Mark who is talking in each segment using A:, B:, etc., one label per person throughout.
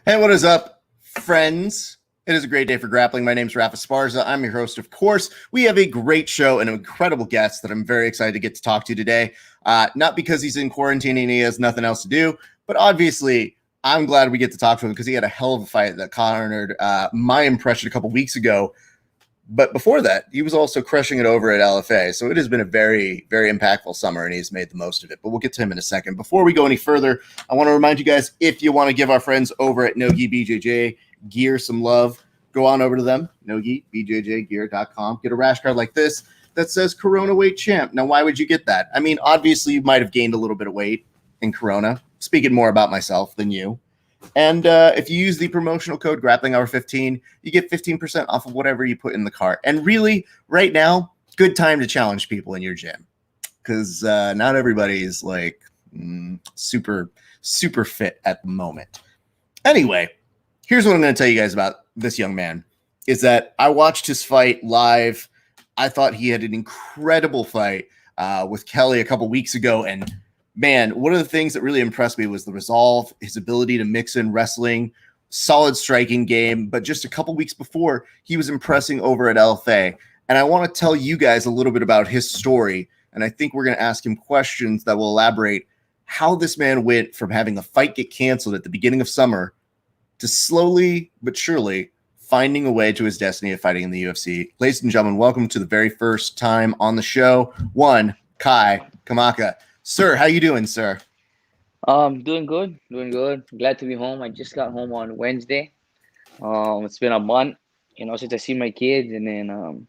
A: Hey, what is up, friends? It is a great day for grappling. My name is Rafa Sparza. I'm your host, of course. We have a great show and an incredible guest that I'm very excited to get to talk to today. Not because he's in quarantine and he has nothing else to do, but obviously I'm glad we get to talk to him because he had a hell of a fight that cornered my impression a couple weeks ago. But before that, he was also crushing it over at LFA. So it has been a very, very impactful summer, and he's made the most of it. But we'll get to him in a second. Before we go any further, I want to remind you guys, if you want to give our friends over at Nogi BJJ Gear some love, go on over to them, NogiBJJGear.com. Get a rash guard like this that says Corona Weight Champ. Now, why would you get that? I mean, obviously, you might have gained a little bit of weight in Corona. Speaking more about myself than you. And if you use the promotional code Grappling Hour 15, you get 15% off of whatever you put in the cart. And really, right now, good time to challenge people in your gym because not everybody is like super fit at the moment. Anyway, here's what I'm going to tell you guys about this young man is that I watched his fight live. I thought he had an incredible fight with Kelly a couple weeks ago, and man, one of the things that really impressed me was the resolve, his ability to mix in wrestling, solid striking game. But just a couple weeks before, he was impressing over at LFA. And I want to tell you guys a little bit about his story. And I think we're going to ask him questions that will elaborate how this man went from having a fight get canceled at the beginning of summer to slowly but surely finding a way to his destiny of fighting in the UFC. Ladies and gentlemen, welcome to the very first time on the show, one Kai Kamaka. Sir, how you doing, sir?
B: Doing good, doing good. Glad to be home. I just got home on Wednesday. It's been a month, since I see my kids, and then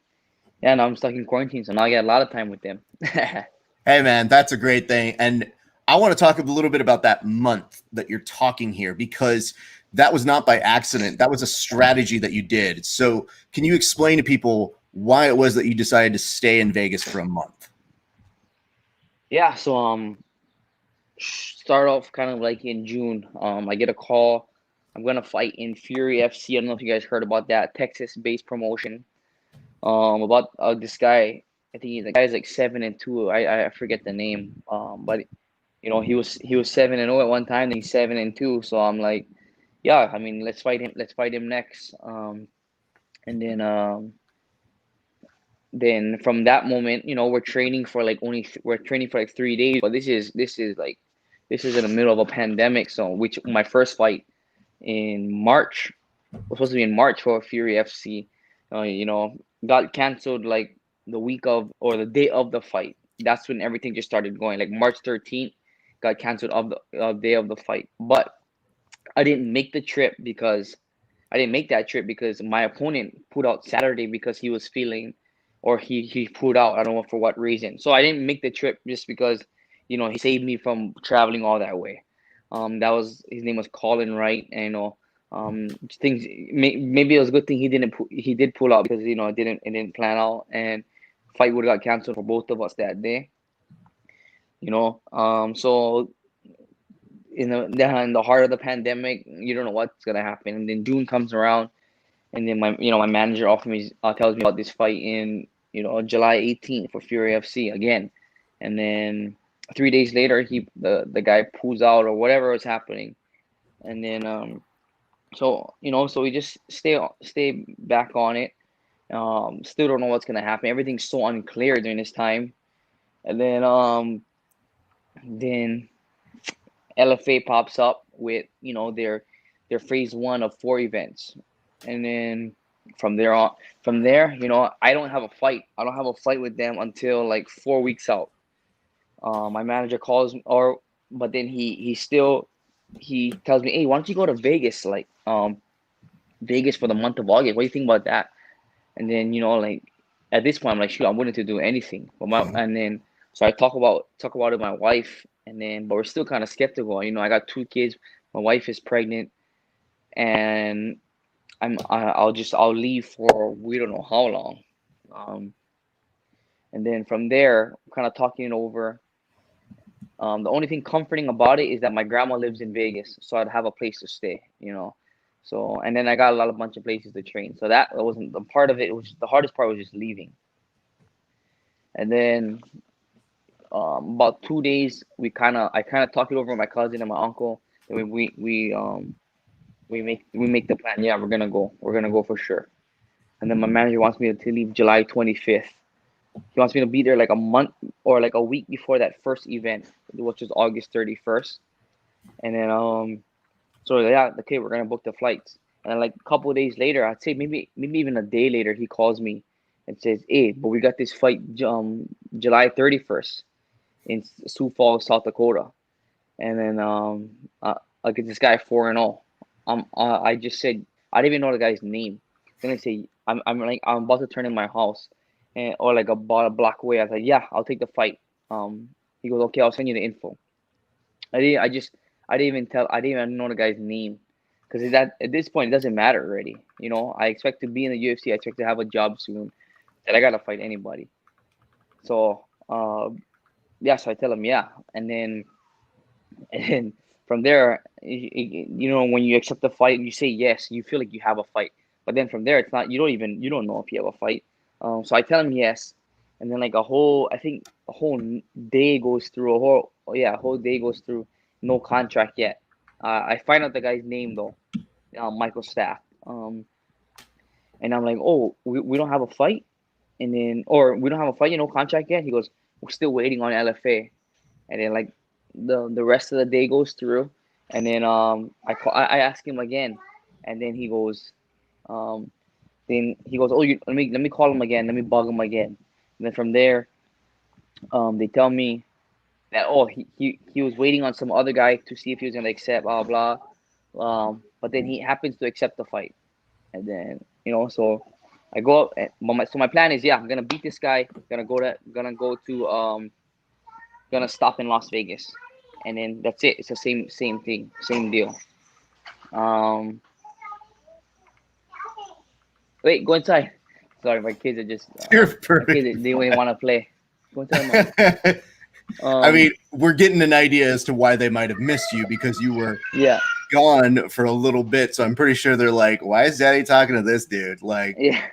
B: yeah, now I'm stuck in quarantine, so now I get a lot of time with them.
A: Hey, man, that's a great thing. And I want to talk a little bit about that month that you're talking here because that was not by accident. That was a strategy that you did. So, can you explain to people why it was that you decided to stay in Vegas for a month?
B: Yeah, so start off kind of like in June. I get a call. I'm gonna fight in Fury FC. I don't know if you guys heard about that Texas-based promotion. About this guy. I think the guy's like 7-2. I forget the name. But he was 7-0 at one time. Then he's 7-2. So I'm like, yeah, I mean, let's fight him. Let's fight him next. And then from that moment, we're training for like 3 days. But this is in the middle of a pandemic. So which my first fight in March was supposed to be in March for Fury FC. Got canceled like the week of or the day of the fight. That's when everything just started going. Like March 13th, got canceled of the day of the fight. But I didn't make the trip because I didn't make that trip because my opponent pulled out Saturday because he was feeling, or he pulled out. I don't know for what reason. So I didn't make the trip just because, he saved me from traveling all that way. That was his name was Colin Wright, and things maybe it was a good thing he did pull out because it didn't plan out, and fight would have got canceled for both of us that day. So in the heart of the pandemic, you don't know what's gonna happen, and then June comes around. And then my manager offered me tells me about this fight in July 18th for Fury FC again, and then 3 days later the guy pulls out or whatever is happening, and then so we just stay back on it. Still don't know what's gonna happen. Everything's so unclear during this time, and then LFA pops up with their phase one of 4 events, and then from there on, I don't have a fight. I don't have a fight with them until like 4 weeks out. My manager calls me, but then he tells me, hey, why don't you go to Vegas, like Vegas for the month of August? What do you think about that? And then like at this point, I'm like, shoot, I'm willing to do anything. And then so I talk about it with my wife, and then but we're still kind of skeptical. I got 2 kids. My wife is pregnant, and I'll leave for we don't know how long. Um, and then from there, kind of talking it over. The only thing comforting about it is that my grandma lives in Vegas, so I'd have a place to stay. So and then I got a bunch of places to train. So that wasn't the part of it. It was the hardest part was just leaving. And then about 2 days, I kind of talked it over with my cousin and my uncle. And we we make the plan. Yeah, we're gonna go. We're gonna go for sure. And then my manager wants me to leave July 25th. He wants me to be there like a month or like a week before that first event, which is August 31st. And then so yeah, okay, we're gonna book the flights. And then like a couple of days later, I'd say maybe even a day later, he calls me and says, "Hey, but we got this flight July 31st in Sioux Falls, South Dakota." And then I get this guy 4-0. I just said I didn't even know the guy's name. Then I say I'm about to turn in my house, and or like about a block away. I was like, yeah, I'll take the fight. He goes, okay, I'll send you the info. I didn't even tell. I didn't even know the guy's name, because that at this point it doesn't matter already. You know, I expect to be in the UFC. I expect to have a job soon. That I gotta fight anybody. So yeah, so I tell him yeah, and then from there, when you accept the fight and you say yes, you feel like you have a fight. But then from there, it's not. You don't know if you have a fight. So I tell him yes, and then like I think a whole day goes through. A whole day goes through. No contract yet. I find out the guy's name though, Michael Staff. And I'm like, oh, we don't have a fight, or we don't have a fight, no contract yet. He goes, we're still waiting on LFA, and then like the rest of the day goes through, and then I ask him again, and um then he goes, oh, let me call him again, let me bug him again, and then from there they tell me that, oh, he was waiting on some other guy to see if he was gonna accept, blah blah, but then he happens to accept the fight, and then so I go up, so my plan is, yeah, I'm gonna beat this guy, gonna stop in Las Vegas, and then that's it. It's the same thing, same deal. Um, Wait, go inside. Sorry, my kids are just
A: You're
B: my kids,
A: perfect.
B: they want to play. Go inside, mom.
A: I mean, we're getting an idea as to why they might have missed you, because you were
B: Yeah,
A: gone for a little bit. So I'm pretty sure they're like, why is Daddy talking to this dude? Like,
B: yeah.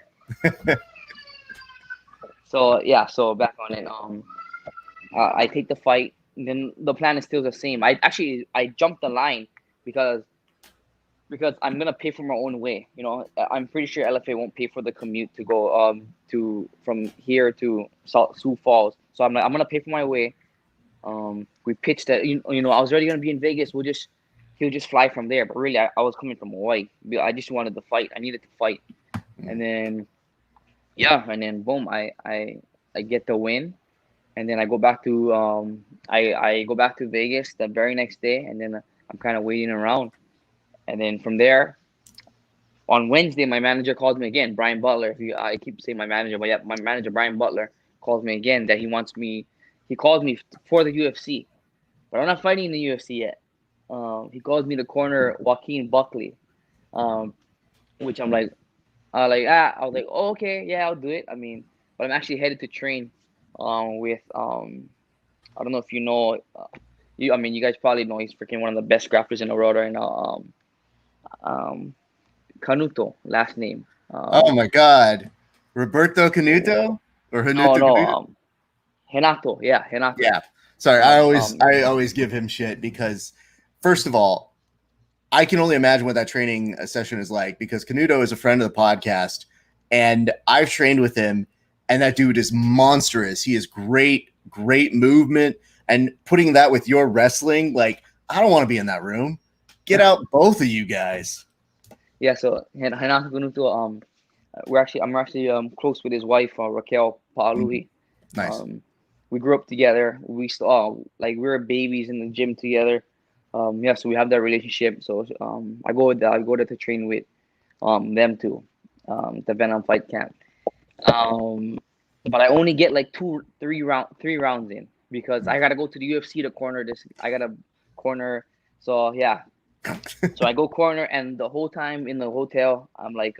B: So yeah, so back on it. I take the fight. Then the plan is still the same. I jumped the line because I'm gonna pay for my own way. I'm pretty sure LFA won't pay for the commute to go to from here to Sioux Falls. So I'm gonna pay for my way. We pitched that, I was already gonna be in Vegas. He'll just fly from there. But really, I was coming from Hawaii. I just wanted to fight. I needed to fight. And then yeah, and then boom, I get the win. And then I go back to I go back to Vegas the very next day, and then I'm kind of waiting around. And then from there, on Wednesday, my manager calls me again, Brian Butler. I keep saying my manager, but yeah, my manager Brian Butler calls me again that he wants me. He calls me for the UFC, but I'm not fighting in the UFC yet. He calls me to corner Joaquin Buckley, um, which I'm like, I was like, oh, okay, yeah, I'll do it. I mean, but I'm actually headed to train, with I don't know if you know, I mean, you guys probably know he's freaking one of the best grapplers in the world right now. Um, Canuto, last name.
A: oh my God, Roberto Canuto or
B: No,
A: Hanuto
B: no,
A: Canuto?
B: Renato. Yeah, Renato.
A: Yeah. Sorry, I
B: Um,
A: always
B: um,
A: I always give him shit because, first of all, I can only imagine what that training session is like, because Canuto is a friend of the podcast and I've trained with him, and that dude is monstrous. He is great, great movement, and putting that with your wrestling, like, I don't want to be in that room. Get out, both of you guys.
B: yeah. So Renato Canuto. I'm actually close with his wife, Raquel
A: Mhm.
B: Paaluhi.
A: Nice.
B: We grew up together. We still like we were babies in the gym together. Yeah, so we have that relationship. So I go there to train with them too, the Venom Fight Camp. Um, but I only get like three rounds in, because I gotta go to the UFC to corner this. I gotta corner. So yeah, so I go corner, and the whole time in the hotel, I'm like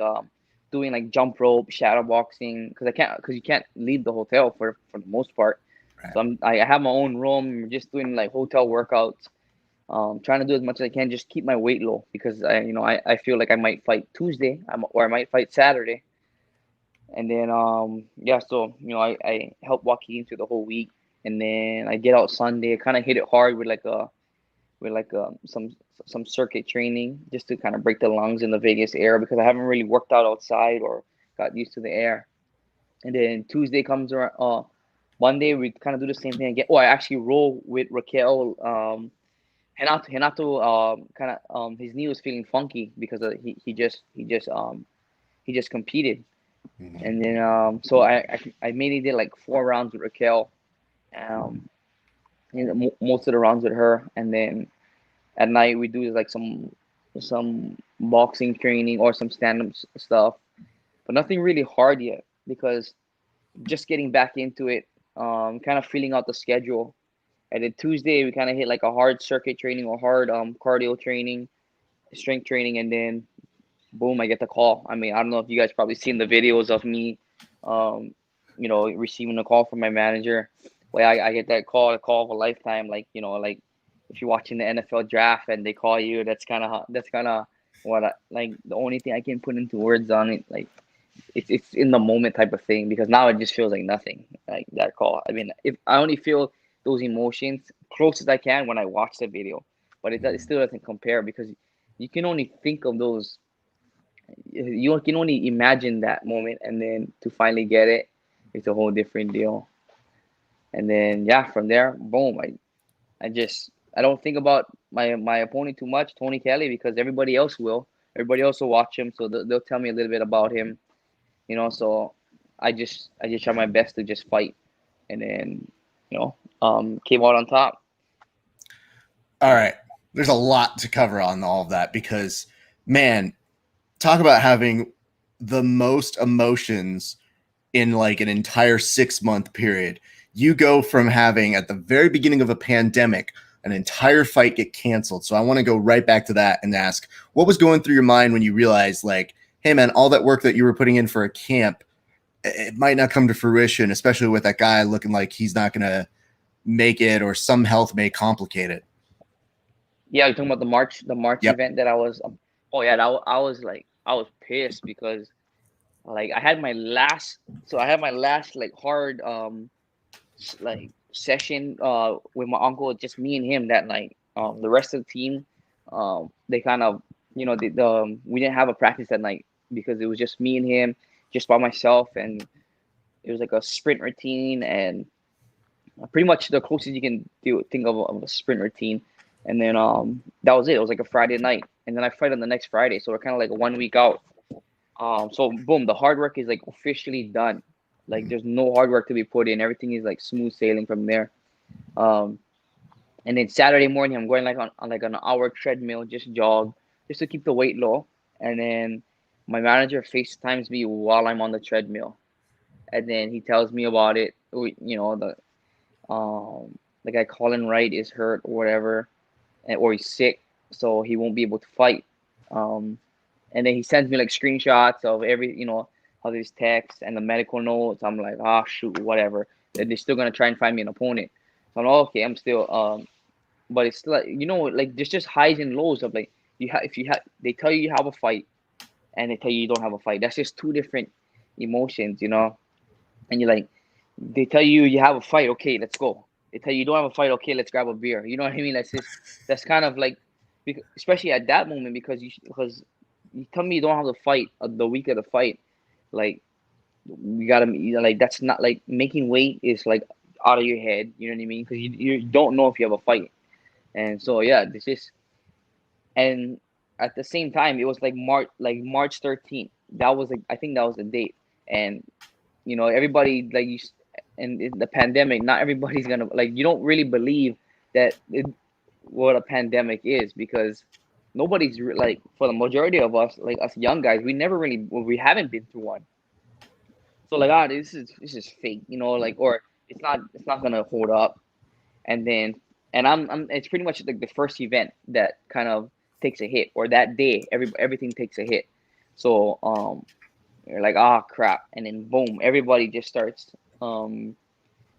B: doing like jump rope, shadow boxing, because you can't leave the hotel for the most part.
A: Right.
B: So I have my own room, just doing like hotel workouts, trying to do as much as I can, just keep my weight low, because I feel like I might fight Tuesday, or I might fight Saturday. And then yeah, so I help Joaquin through the whole week, and then I get out Sunday. I kind of hit it hard with like with like some circuit training just to kind of break the lungs in the Vegas air because I haven't really worked out outside or got used to the air. And then Tuesday comes around. Monday we kind of do the same thing again. Oh, I actually roll with Raquel. Renato kind of his knee was feeling funky because he just competed,
A: Mhm.
B: and then so I mainly did like 4 rounds with Raquel, um, most of the rounds with her, and then at night we do like some boxing training or some stand up stuff, but nothing really hard yet because just getting back into it, kind of feeling out the schedule. And then Tuesday we kind of hit like a hard circuit training or hard cardio training, strength training, and then boom, I get the call. I mean, I don't know if you guys probably seen the videos of me, um, receiving a call from my manager. Well, I get that call, a call of a lifetime. Like, like if you're watching the NFL draft and they call you, that's kind of what like the only thing I can put into words on it. Like, it's in the moment type of thing because now it just feels like nothing. Like that call. I mean, if I only feel those emotions close as I can when I watch the video, but it still doesn't compare because you can only think of those, you can only imagine that moment, and then to finally get it, it's a whole different deal. And then yeah, from there, boom, I don't think about my opponent too much, Tony Kelly, because everybody else will. Everybody else will watch him, so they'll tell me a little bit about him, So I just try my best to just fight, and then came out on top.
A: All right. There's a lot to cover on all of that because, man, talk about having the most emotions in like an entire 6 month period. You go from having at the very beginning of a pandemic an entire fight get canceled. So I want to go right back to that and ask what was going through your mind when you realized, like, hey, man, all that work that you were putting in for a camp, it might not come to fruition, especially with that guy looking like he's not going to make it or some health may complicate it.
B: Yeah, you're talking about the March
A: Yep.
B: event that I was. Oh yeah, I was like I was pissed because like I had my last like hard like session with my uncle, just me and him that night. The rest of the team, they kind of, we didn't have a practice that night because it was just me and him, just by myself, and it was like a sprint routine and pretty much the closest you can think of a sprint routine. And then that was it. It was like a Friday night, and then I fight on the next Friday, so we're kind of like 1 week out. So boom, the hard work is like officially done. Like there's no hard work to be put in. Everything is like smooth sailing from there. Um, and then Saturday morning, I'm going like on like an hour treadmill, just jog, just to keep the weight low. And then my manager FaceTimes me while I'm on the treadmill, and then he tells me about it. The guy Colin Wright is hurt or whatever, or he's sick, so he won't be able to fight. Um, and then he sends me like screenshots of of his texts and the medical notes. I'm like, ah, shoot, whatever. They're still gonna try and find me an opponent. So I'm like, okay, I'm still but it's still like, like there's just highs and lows of like if you have they tell you have a fight and they tell you you don't have a fight. That's just two different emotions. And you're like, they tell you you have a fight, okay, let's go. They tell you you don't have a fight, okay, let's grab a beer. You know what I mean? That's kind of like, especially at that moment because you tell me you don't have the fight the week of the fight, like you gotta like that's not like making weight is like out of your head. You know what I mean? Because you don't know if you have a fight, and so yeah, this is and at the same time it was like March 13th. That was like I think that was the date, and everybody like and in the pandemic, not everybody's gonna like you don't really believe that what a pandemic is because nobody's like for the majority of us, like us young guys, we haven't been through one. So like this is fake, like or it's not gonna hold up. And then and I'm it's pretty much like the first event that kind of takes a hit, or that day everything takes a hit. So you're like, ah, crap, and then boom, everybody just starts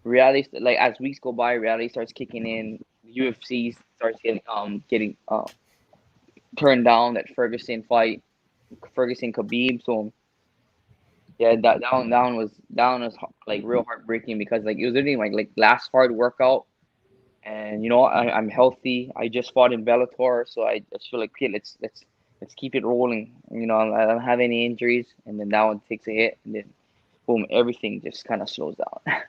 B: reality, like as weeks go by, reality starts kicking in. UFC starts getting turned down, that Ferguson fight, Ferguson Khabib. So yeah, that one was like real heartbreaking because like it was literally like last hard workout and I'm healthy. I just fought in Bellator, so I just feel like, okay, let's keep it rolling. I don't have any injuries, and then that one takes a hit, and then boom, everything just kind of slows down.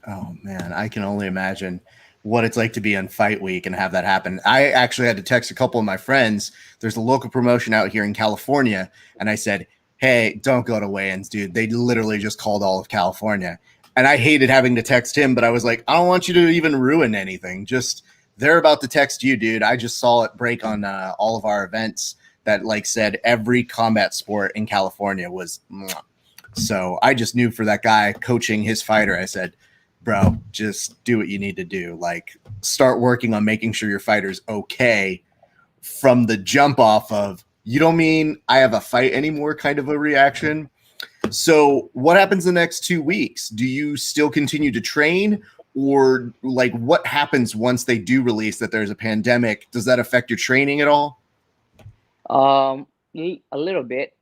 A: Oh man, I can only imagine what it's like to be on fight week and have that happen. I actually had to text a couple of my friends. There's a local promotion out here in California, and I said, "Hey, don't go to weigh-ins, dude. They literally just called all of California." And I hated having to text him, but I was like, "I don't want you to even ruin anything. Just they're about to text you, dude." I just saw it break on all of our events that like said every combat sport in California was mwah. So I just knew for that guy coaching his fighter, I said, bro, just do what you need to do. Like, start working on making sure your fighter's okay from the jump off of, you don't mean I have a fight anymore kind of a reaction. So what happens the next 2 weeks? Do you still continue to train, or like what happens once they do release that there's a pandemic? Does that affect your training at all?
B: A little bit,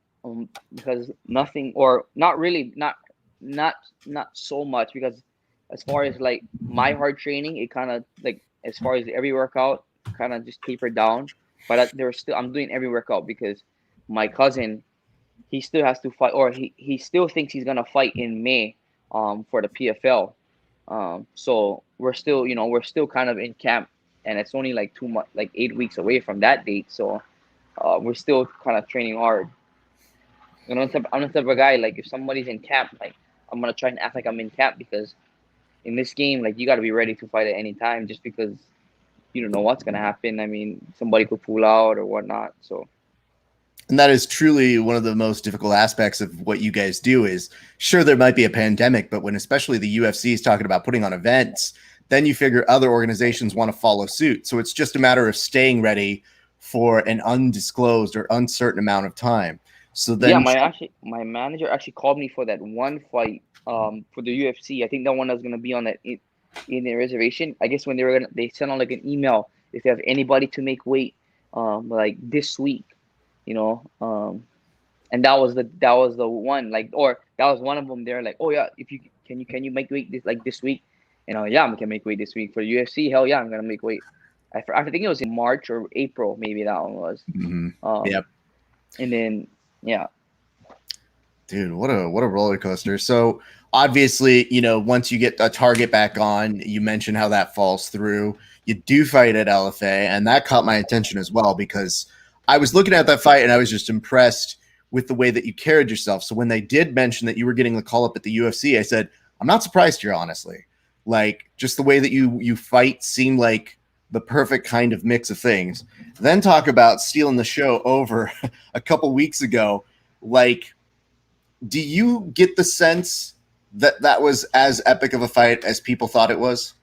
B: because nothing, or not really, not not so much, because as far as like my hard training, it kind of like, as far as every workout kind of just tapered down. But I'm doing every workout because my cousin, he still has to fight, or he still thinks he's gonna fight in May, for the PFL. So we're still kind of in camp, and it's only like 2 months, like 8 weeks away from that date. So we're still kind of training hard. I'm the type of guy, like, if somebody's in camp, like, I'm gonna try and act like I'm in camp, because in this game, like, you got to be ready to fight at any time, just because you don't know what's gonna happen. I mean, somebody could pull out or whatnot. So
A: And that is truly one of the most difficult aspects of what you guys do. Is sure, there might be a pandemic, but when especially the UFC is talking about putting on events, then you figure other organizations want to follow suit. So it's just a matter of staying ready for an undisclosed or uncertain amount of time. So
B: yeah,
A: then,
B: my manager actually called me for that one fight, for the UFC. I think that one was gonna be on that in their reservation. I guess when they sent on like an email if they have anybody to make weight, like this week, you know, and that was the one, like, or that was one of them. They're like, oh yeah, if you can you make weight this week, and yeah, I can make weight this week for the UFC. Hell yeah, I'm gonna make weight. I think it was in March or April, maybe that one was.
A: mhm.
B: Um,
A: Yep.
B: and then yeah.
A: Dude, what a roller coaster. So obviously, once you get a target back on, you mentioned how that falls through. You do fight at LFA, and that caught my attention as well because I was looking at that fight and I was just impressed with the way that you carried yourself. So when they did mention that you were getting the call up at the UFC, I said, I'm not surprised here, honestly. Like, just the way that you fight seemed like the perfect kind of mix of things. Then talk about stealing the show over a couple weeks ago. Like, do you get the sense that that was as epic of a fight as people thought it was?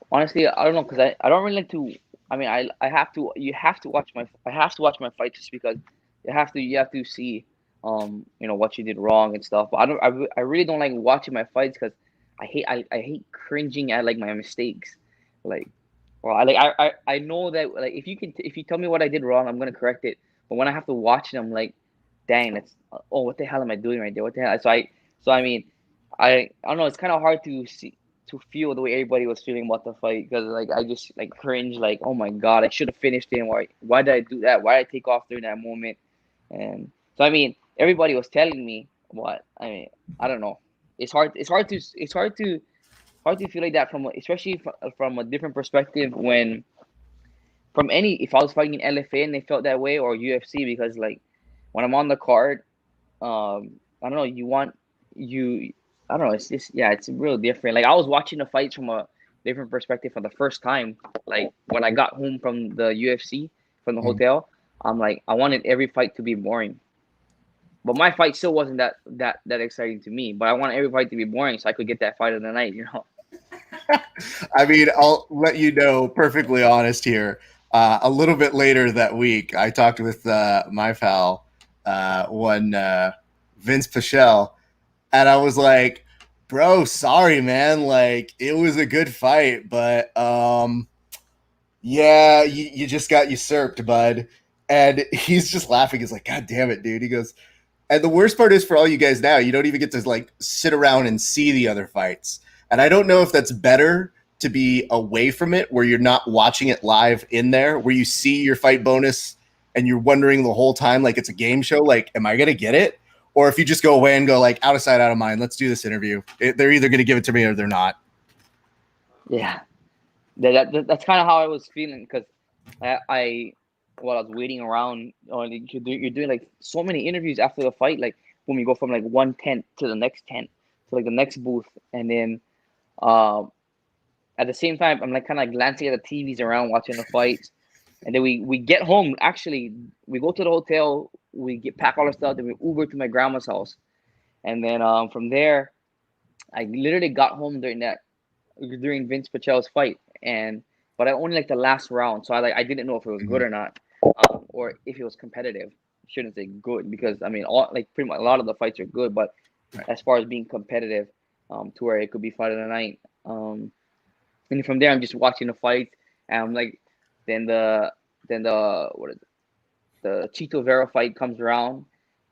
B: Honestly, I don't know, because I don't really like to. I mean, I have to. I have to watch my fights, just because you have to see, what you did wrong and stuff. But I really don't like watching my fights, because I hate cringing at like my mistakes, like. Well, I know that, like, if you tell me what I did wrong, I'm gonna correct it. But when I have to watch it, I'm like, dang, that's, oh, what the hell am I doing right there? What the hell? So I mean, I don't know. It's kind of hard to feel the way everybody was feeling about the fight, because like I just like cringe, like, oh my god, I should have finished him. Why did I do that? Why did I take off during that moment? And so I mean, everybody was telling me what I mean. I don't know. It's hard to feel like that, especially from a different perspective, when from any if I was fighting in LFA and they felt that way, or UFC, because like when I'm on the card, I don't know, you I don't know, it's just, yeah, it's real different. Like, I was watching the fights from a different perspective for the first time. Like, when I got home from the UFC, from the
A: Mm.
B: hotel, I'm like, I wanted every fight to be boring. But my fight still wasn't that exciting to me. But I want every fight to be boring so I could get that fight of the night.
A: I mean, I'll let you know, perfectly honest here. A little bit later that week, I talked with my pal, Vince Pichel, and I was like, bro, sorry, man. Like, it was a good fight, but yeah, you just got usurped, bud. And he's just laughing. He's like, God damn it, dude. He goes, and the worst part is for all you guys now, you don't even get to like sit around and see the other fights. And I don't know if that's better to be away from it, where you're not watching it live in there, where you see your fight bonus and you're wondering the whole time, like it's a game show, like, am I going to get it? Or if you just go away and go like, out of sight, out of mind, let's do this interview. They're either going to give it to me or they're not.
B: Yeah, that's kind of how I was feeling, because I while I was waiting around, or like, you're doing like so many interviews after the fight, like when we go from like one tent to the next tent to like the next booth, and then um at the same time I'm like kind of glancing at the TVs around watching the fights, and then we get home. Actually, we go to the hotel, we get pack all our stuff, then we Uber to my grandma's house, and then from there I literally got home during Vince Pachel's fight, and but I only like the last round, so I didn't know if it was good or not, or if it was competitive. I shouldn't say good, because I mean all like pretty much a lot of the fights are good, but
A: Right.
B: as far as being competitive, to where it could be fight of the night, and from there I'm just watching the fight, and I'm like, then the what is it? The Chito Vera fight comes around,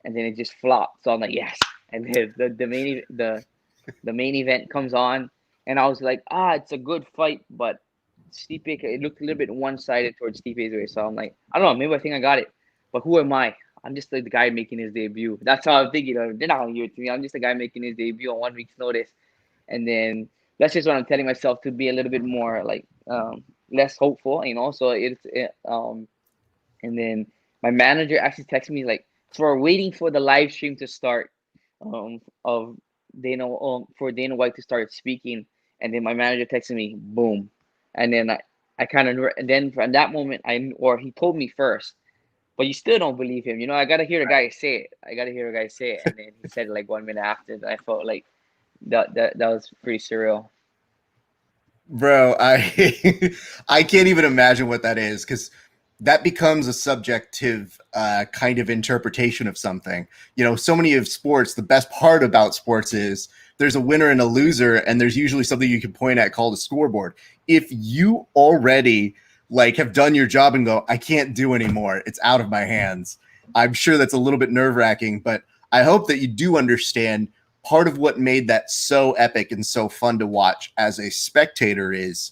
B: and then it just flopped. So I'm like, yes, and then the main event comes on, and I was like, it's a good fight, but Stipe, it looked a little bit one-sided towards Stipe's way. So I'm like, I don't know, maybe I think I got it, but who am I? I'm just like the guy making his debut. That's how I'm thinking. They're not gonna give it to me. I'm just a guy making his debut on 1 week's notice, and then that's just what I'm telling myself, to be a little bit more like less hopeful, So and then my manager actually texted me like, so we're waiting for the live stream to start, of for Dana White to start speaking, and then my manager texted me, boom, and then I kind of, and then from that moment or he told me first, but you still don't believe him, I gotta hear the guy say it. And then he said it like 1 minute after, and I felt like that was pretty surreal.
A: Bro, I I can't even imagine what that is, because that becomes a subjective kind of interpretation of something. So many of sports, the best part about sports is there's a winner and a loser, and there's usually something you can point at called a scoreboard. If you already like have done your job and go, I can't do anymore, it's out of my hands, I'm sure that's a little bit nerve-wracking, but I hope that you do understand part of what made that so epic and so fun to watch as a spectator is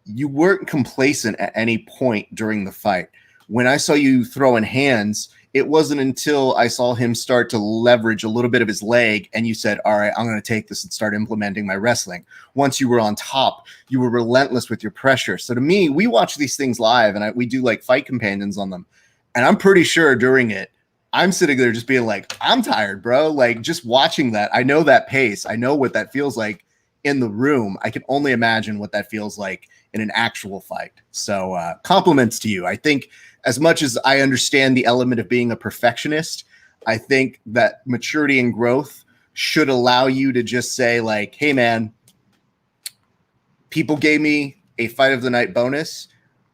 A: you weren't complacent at any point during the fight. When I saw you throwing hands, it wasn't until I saw him start to leverage a little bit of his leg and you said, all right, I'm going to take this and start implementing my wrestling. Once you were on top, you were relentless with your pressure. So to me, we watch these things live, and we do like fight companions on them. And I'm pretty sure during it, I'm sitting there just being like, I'm tired, bro. Like, just watching that, I know that pace. I know what that feels like in the room. I can only imagine what that feels like in an actual fight. So compliments to you. I think as much as I understand the element of being a perfectionist, I think that maturity and growth should allow you to just say like, hey man, people gave me a fight of the night bonus.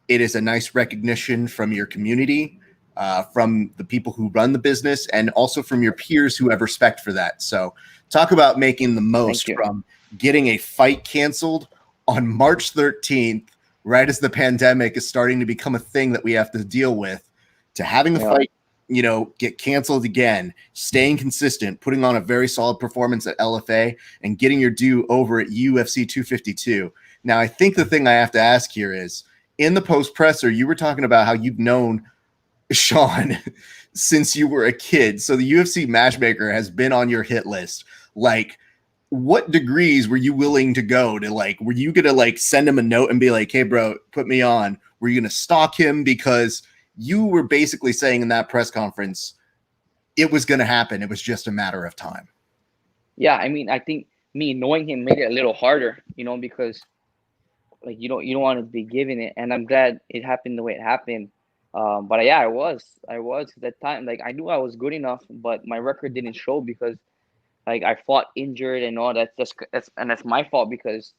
A: It is a nice recognition from your community, from the people who run the business, and also from your peers who have respect for that. So talk about making the most from getting a fight canceled on March 13th, right as the pandemic is starting to become a thing that we have to deal with, to having the fight, get canceled again, staying consistent, putting on a very solid performance at LFA, and getting your due over at UFC 252. Now, I think the thing I have to ask here is, in the post presser, you were talking about how you've known Sean since you were a kid. So the UFC matchmaker has been on your hit list. Like, what degrees were you willing to go to? Like, were you gonna like send him a note and be like, hey bro, put me on? Were you gonna stalk him? Because you were basically saying in that press conference it was gonna happen, it was just a matter of time.
B: Yeah, I mean, I think me knowing him made it a little harder, because like you don't want to be giving it, and I'm glad it happened the way it happened. But yeah, I was at that time, like I knew I was good enough, but my record didn't show, because like I fought injured and all that. That's my fault, because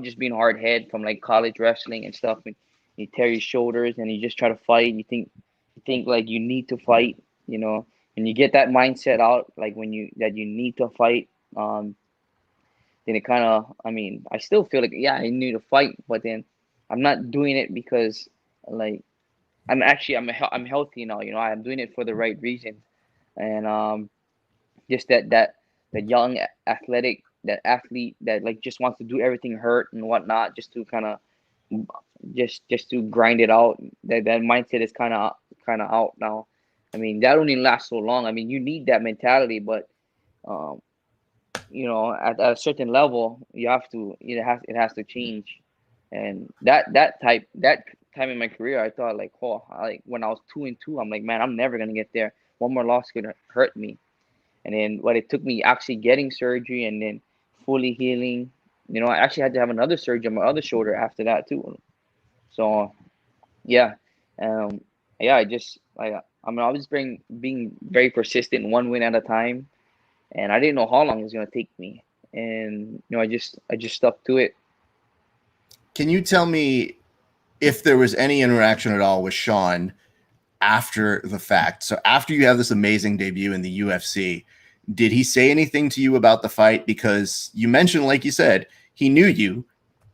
B: just being hard head from like college wrestling and stuff, and you tear your shoulders and you just try to fight. You think like you need to fight, and you get that mindset out, like when you need to fight. Then it kind of, I mean, I still feel like, yeah, I need to fight, but then I'm not doing it because like I'm healthy now. I'm doing it for the right reasons, and just that young athletic that athlete that like just wants to do everything hurt and whatnot just to kind of just to grind it out. That mindset is kind of out now. I mean, that only lasts so long. I mean, you need that mentality, but um, at a certain level, you have to it has to change. And that time in my career, I thought like, oh, like when I was 2-2, I'm like, man, I'm never gonna get there. One more loss could hurt me. And then what it took me actually getting surgery and then fully healing. I actually had to have another surgery on my other shoulder after that too. So yeah, um, yeah, I just like I mean I was being very persistent, one win at a time, and I didn't know how long it was gonna take me, and I just stuck to it.
A: Can you tell me if there was any interaction at all with Sean after the fact? So after you have this amazing debut in the UFC, did he say anything to you about the fight? Because you mentioned, like you said, he knew you,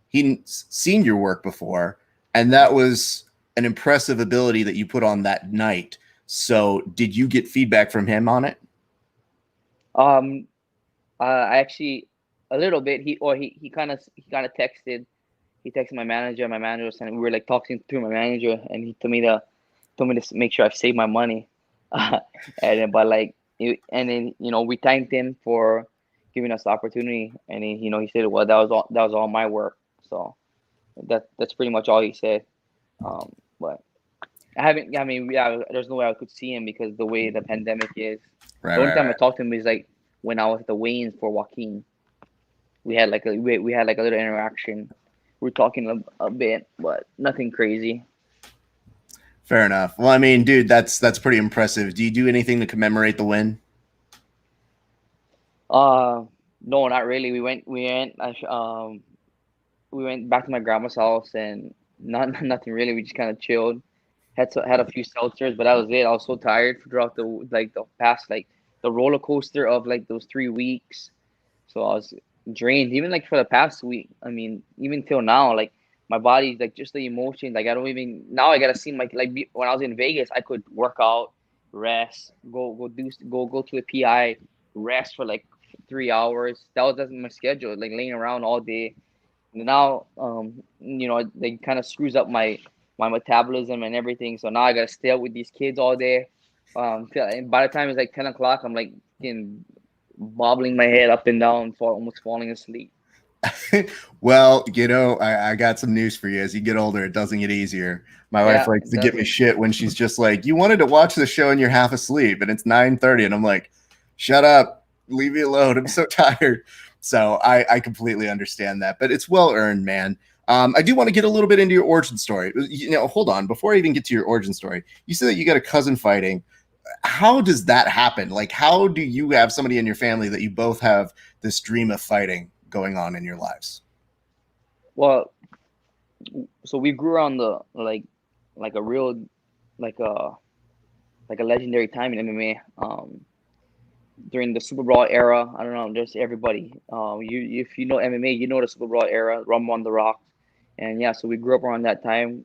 A: he'd seen your work before, and that was an impressive ability that you put on that night. So did you get feedback from him on it?
B: Um, I actually a little bit. He kind of texted. He texted my manager. My manager was saying we were like talking through my manager, and he told me to make sure I save my money. And then, but like, and then we thanked him for giving us the opportunity, and then he said, well, that was all my work. So that's pretty much all he said. But I haven't. I mean, yeah, there's no way I could see him because the way the pandemic is.
A: Right,
B: The only
A: right,
B: time I
A: right.
B: talked to him is like when I was at the weigh-ins for Joaquin. We had like a little interaction. We were talking a bit, but nothing crazy.
A: Fair enough. Well, I mean, dude, that's pretty impressive. Do you do anything to commemorate the win?
B: Uh, no, not really. We went back to my grandma's house and not nothing really. We just kind of chilled. Had a few seltzers, but that was it. I was so tired throughout the past the roller coaster of like those 3 weeks. So I was drained. Even like for the past week. I mean, even till now, like my body's like just the emotions. Like I don't even now. I gotta see when I was in Vegas, I could work out, rest, go to the PI, rest for like 3 hours. That's my schedule. Like laying around all day. Now, they kind of screws up my metabolism and everything. So now I gotta stay up with these kids all day. And by the time it's like 10 o'clock, I'm like bobbling my head up and down, almost falling asleep.
A: Well, I got some news for you. As you get older, it doesn't get easier. My wife
B: Yeah,
A: likes
B: it
A: to give me
B: doesn't.
A: shit when she's just like, "You wanted to watch the show and you're half asleep, and it's 9:30," and I'm like, "Shut up, leave me alone. I'm so tired." So I completely understand that, but it's well earned, man. I do want to get a little bit into your origin story. Hold on, before I even get to your origin story, you said that you got a cousin fighting. How does that happen? Like, how do you have somebody in your family that you both have this dream of fighting going on in your lives?
B: Well, so we grew on the like a real like a like a legendary time in MMA. During the Super Brawl era, I don't know, just everybody. If you know MMA, you know the Super Brawl era, Rumble on the Rock, and yeah, so we grew up around that time.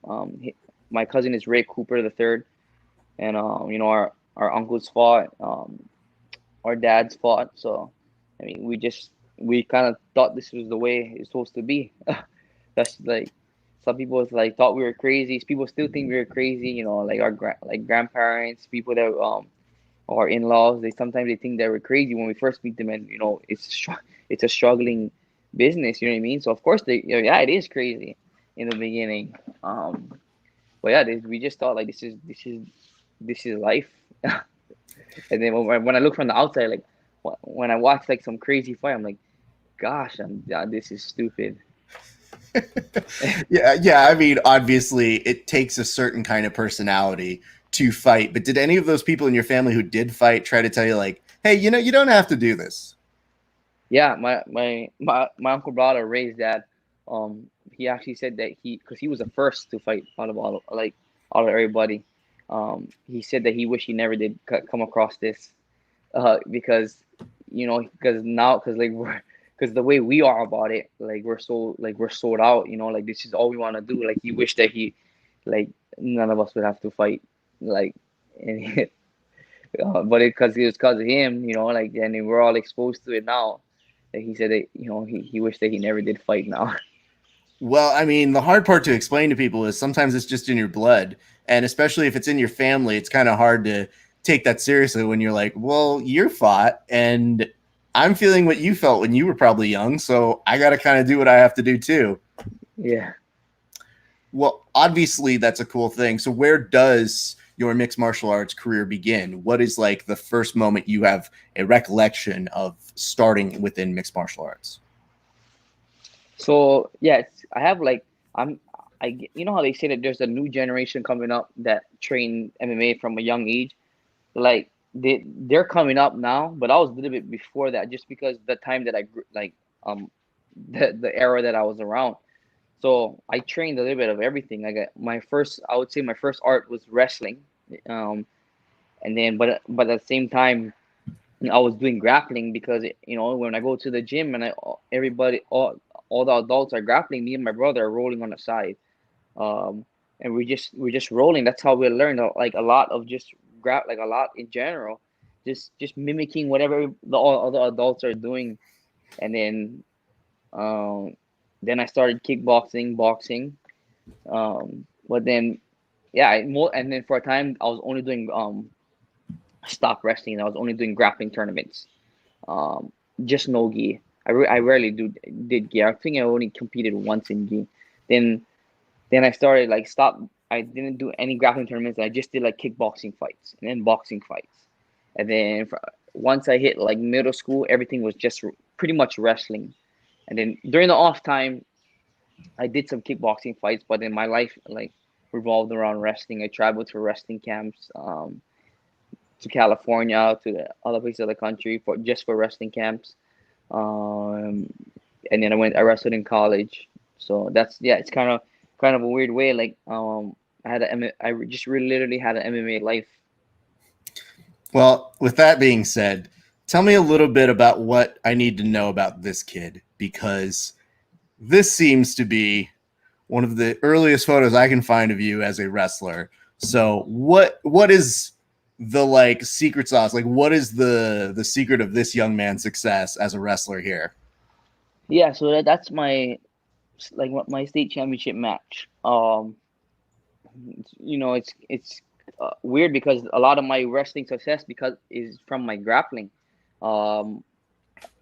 B: My cousin is Ray Cooper the third, and our uncles fought, our dads fought. So, I mean, we kind of thought this was the way it's supposed to be. That's like some people was like thought we were crazy. People still think we were crazy. Like like grandparents, people that or in-laws. They think that we're crazy when we first meet them, and it's a struggling business. You know what I mean? So of course yeah, it is crazy in the beginning. But yeah, we just thought like this is life. And then when I look from the outside, like when I watch like some crazy fight, I'm like, gosh, this is stupid.
A: Yeah. I mean, obviously, it takes a certain kind of personality to fight. But did any of those people in your family who did fight try to tell you, like, "Hey, you don't have to do this"?
B: Yeah, my uncle brother raised that. He actually said that because he was the first to fight out of everybody. He said that he wished he never did come across this, because because the way we are about it, like we're sold out. Like this is all we want to do. Like he wished that like none of us would have to fight, like, and but because it was because of him, like, and then we're all exposed to it now. that he said that he wished that he never did fight now.
A: Well, I mean, the hard part to explain to people is sometimes it's just in your blood. And especially if it's in your family, it's kind of hard to take that seriously when you're like, well, you're fought and I'm feeling what you felt when you were probably young. So I got to kind of do what I have to do too.
B: Yeah.
A: Well, obviously that's a cool thing. So where does your mixed martial arts career begin? What is like the first moment you have a recollection of starting within mixed martial arts?
B: So yeah, I have like you know how they say that there's a new generation coming up that train MMA from a young age. Like they're coming up now, but I was a little bit before that, just because the time that I um the era that I was around. So I trained a little bit of everything. I got I would say my first art was wrestling, um, and then but at the same time I was doing grappling because when I go to the gym and everybody all the adults are grappling, me and my brother are rolling on the side, um, and we're just rolling. That's how we learned like a lot of just like a lot in general, just mimicking whatever all the adults are doing, and um, then I started kickboxing, boxing, but then yeah, and then for a time I was only doing stock wrestling. I was only doing grappling tournaments. Um, just no gi. I rarely did gi. I think I only competed once in gi. Then then I started like stop. I didn't do any grappling tournaments. I just did like kickboxing fights and then boxing fights. And then once I hit like middle school, everything was just pretty much wrestling. And then during the off time, I did some kickboxing fights, but then my life like revolved around wrestling. I traveled to wrestling camps, to California, to the other places of the country for wrestling camps. Um, and then I wrestled in college. So that's yeah, it's kind of a weird way. Like I just really literally had an MMA life.
A: Well, with that being said, tell me a little bit about what I need to know about this kid, because this seems to be one of the earliest photos I can find of you as a wrestler. So what is the like secret sauce? Like what is the secret of this young man's success as a wrestler here?
B: Yeah, so that's my state championship match. It's weird because a lot of my wrestling success because is from my grappling. Um,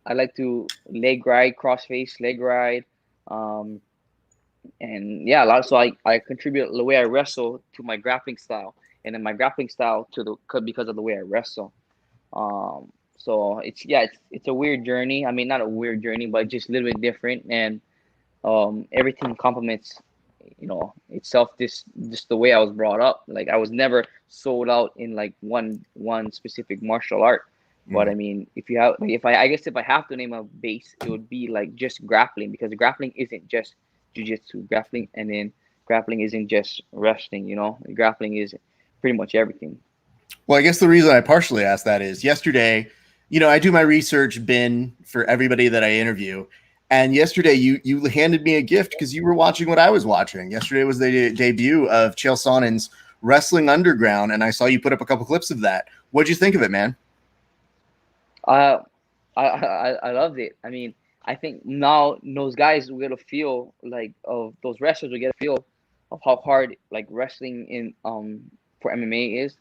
B: I like to leg ride, crossface, leg ride, um, and yeah, a lot. So I contribute the way I wrestle to my grappling style, and then my grappling style to because of the way I wrestle. So it's a weird journey. I mean, not a weird journey, but just a little bit different, and everything complements itself. Just the way I was brought up. Like I was never sold out in like one specific martial art. But I mean, if you have, like, I guess if I have to name a base, it would be like just grappling, because grappling isn't just jujitsu. Grappling isn't just wrestling. Grappling is pretty much everything.
A: Well, I guess the reason I partially asked that is yesterday, I do my research bin for everybody that I interview. And yesterday you handed me a gift because you were watching what I was watching. Yesterday was the debut of Chael Sonnen's Wrestling Underground, and I saw you put up a couple clips of that. What'd you think of it, man?
B: Uh, I loved it. I mean, I think now those guys will get a feel like of those wrestlers will get a feel of how hard like wrestling in for MMA is.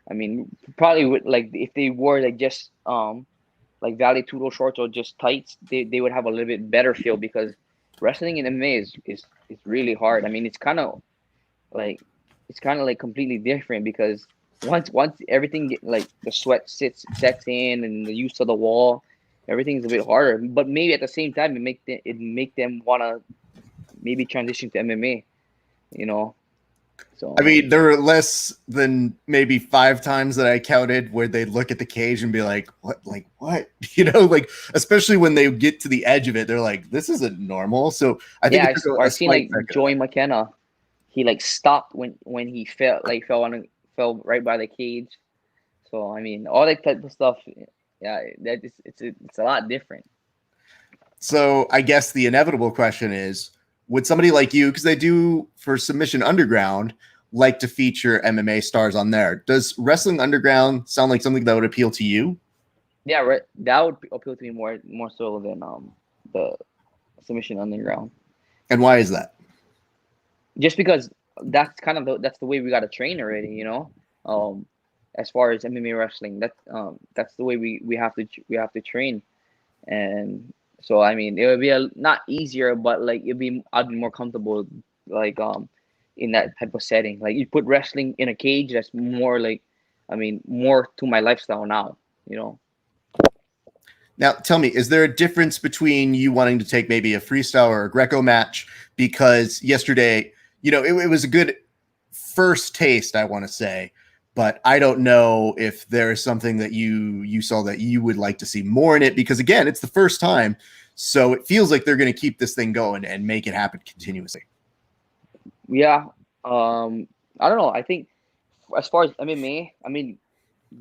B: I mean, probably would like if they wore like just like Valley Tudo shorts or just tights, they would have a little bit better feel, because wrestling in MMA is really hard. I mean, like it's kind of like completely different, because once everything like the sweat sets in and the use of the wall, everything's a bit harder. But maybe at the same time, it make them wanna maybe transition to MMA. You know,
A: I
B: so
A: mean, there were less than maybe 5 times that I counted where they'd look at the cage and be like, what, like, what? Like, especially when they get to the edge of it, they're like, this isn't normal. So I think
B: yeah,
A: it took a
B: I've seen
A: slight
B: like
A: second.
B: Joey McKenna. He like stopped when he fell right by the cage. So I mean, all that type of stuff. Yeah, it's a lot different.
A: So I guess the inevitable question is, would somebody like you, because they do for Submission Underground, like to feature MMA stars on there? Does Wrestling Underground sound like something that would appeal to you?
B: Yeah, right. That would appeal to me more so than the submission underground.
A: And why is that?
B: Just because that's the way we got to train already, you know. Um, as far as MMA wrestling, that's the way we have to train, and so I mean it would be not easier, but like I'd be more comfortable like in that type of setting. Like you put wrestling in a cage, that's more like, I mean, more to my lifestyle now, you know.
A: Now, tell me, is there a difference between you wanting to take maybe a freestyle or a Greco match? Because yesterday, it was a good first taste, I want to say, but I don't know if there is something that you saw that you would like to see more in it. Because again, it's the first time, so it feels like they're going to keep this thing going and make it happen continuously.
B: Yeah. I don't know. I think as far as MMA, I mean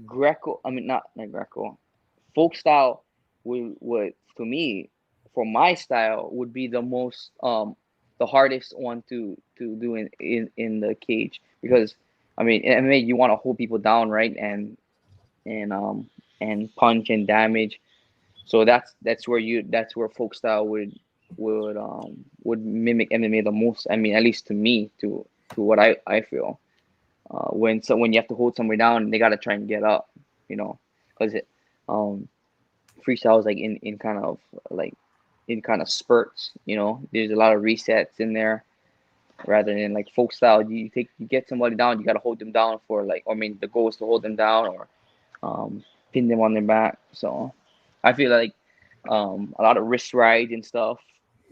B: Greco. I mean not Greco. Folk style would for me, for my style, would be the hardest one to do in the cage, because I mean in MMA you want to hold people down, right, and and punch and damage. So that's where folk style would mimic MMA the most. I mean, at least to me, to what I feel. When you have to hold somebody down, they gotta try and get up, you know, because um freestyle is like in kind of like in kind of spurts, you know. There's a lot of resets in there, rather than like folk style. You get somebody down, you gotta hold them down for like, I mean, the goal is to hold them down or pin them on their back. So I feel like a lot of wrist rides and stuff,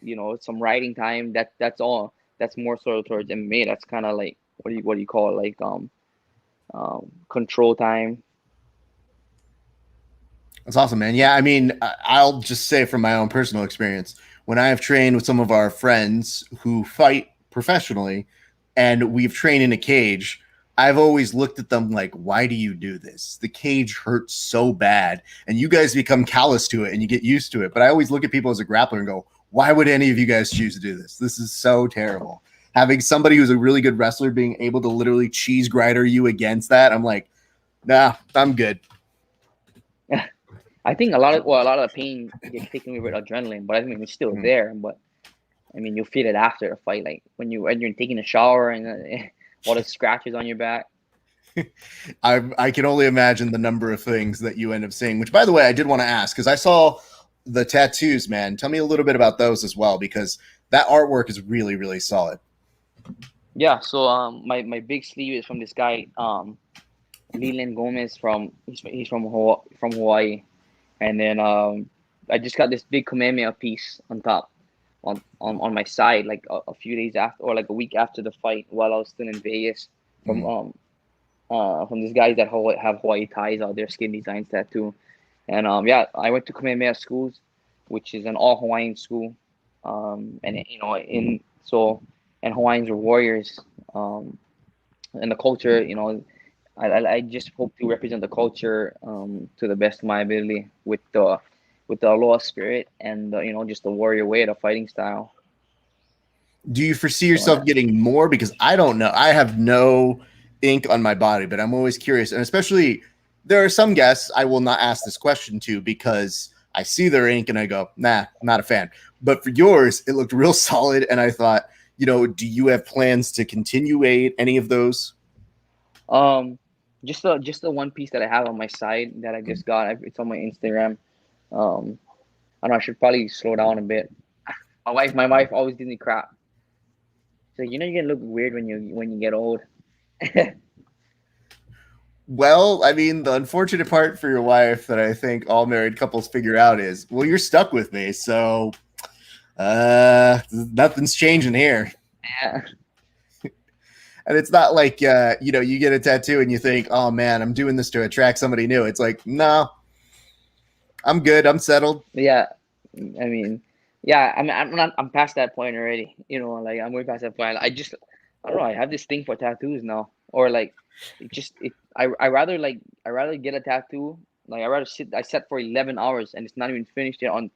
B: you know, some riding time. That's all. That's more sort of towards MMA. That's kind of like, what do you call it? Like control time.
A: That's awesome, man. Yeah, I mean, I'll just say from my own personal experience, when I have trained with some of our friends who fight professionally and we've trained in a cage, I've always looked at them like, why do you do this? The cage hurts so bad. And you guys become callous to it and you get used to it. But I always look at people as a grappler and go, why would any of you guys choose to do this? This is so terrible. Having somebody who's a really good wrestler being able to literally cheese grinder you against that, I'm like, nah, I'm good.
B: I think a lot of the pain gets taken away with adrenaline, but I mean it's still
A: Mhm.
B: there. But I mean you'll feel it after a fight, like when you're taking a shower and all the scratches on your back.
A: I can only imagine the number of things that you end up seeing. Which, by the way, I did want to ask because I saw the tattoos. Man, tell me a little bit about those as well, because that artwork is really, really solid.
B: Yeah. So my big sleeve is from this guy Leland Gomez he's from Hawaii. And then I just got this big Kamehameha piece on top, on my side, like a few days after, or like a week after the fight, while I was still in Vegas, from
A: Mm.
B: these guys that have Hawaii ties out there, Skin Designs Tattoo. And yeah, I went to Kamehameha schools, which is an all Hawaiian school, and you know, in so and Hawaiians are warriors, and the culture, you know, I just hope to represent the culture to the best of my ability with the aloha spirit and you know, just the warrior way, the fighting style.
A: Do you foresee
B: So
A: yourself getting more? Because I don't know. I have no ink on my body, but I'm always curious. And especially, there are some guests I will not ask this question to because I see their ink and I go, nah, not a fan. But for yours, it looked real solid. And I thought, do you have plans to continuate any of those?
B: um, just the one piece that I have on my side that I just got. It's on my Instagram. Um, I don't know, I should probably slow down a bit. My wife always gives me crap. She's like, you know, you're gonna look weird when you get old.
A: Well, I mean, the unfortunate part for your wife that I think all married couples figure out is, well, you're stuck with me. So nothing's changing here.
B: Yeah,
A: And it's not like you get a tattoo and you think, oh man, I'm doing this to attract somebody new. It's like, no, I'm good. I'm settled.
B: yeah. I mean, yeah. I mean, I'm past that point already. You know, like I'm way past that point. I don't know. I have this thing for tattoos now, or like, it just it. I rather get a tattoo. Like I rather sit. I sat for 11 hours and it's not even finished yet on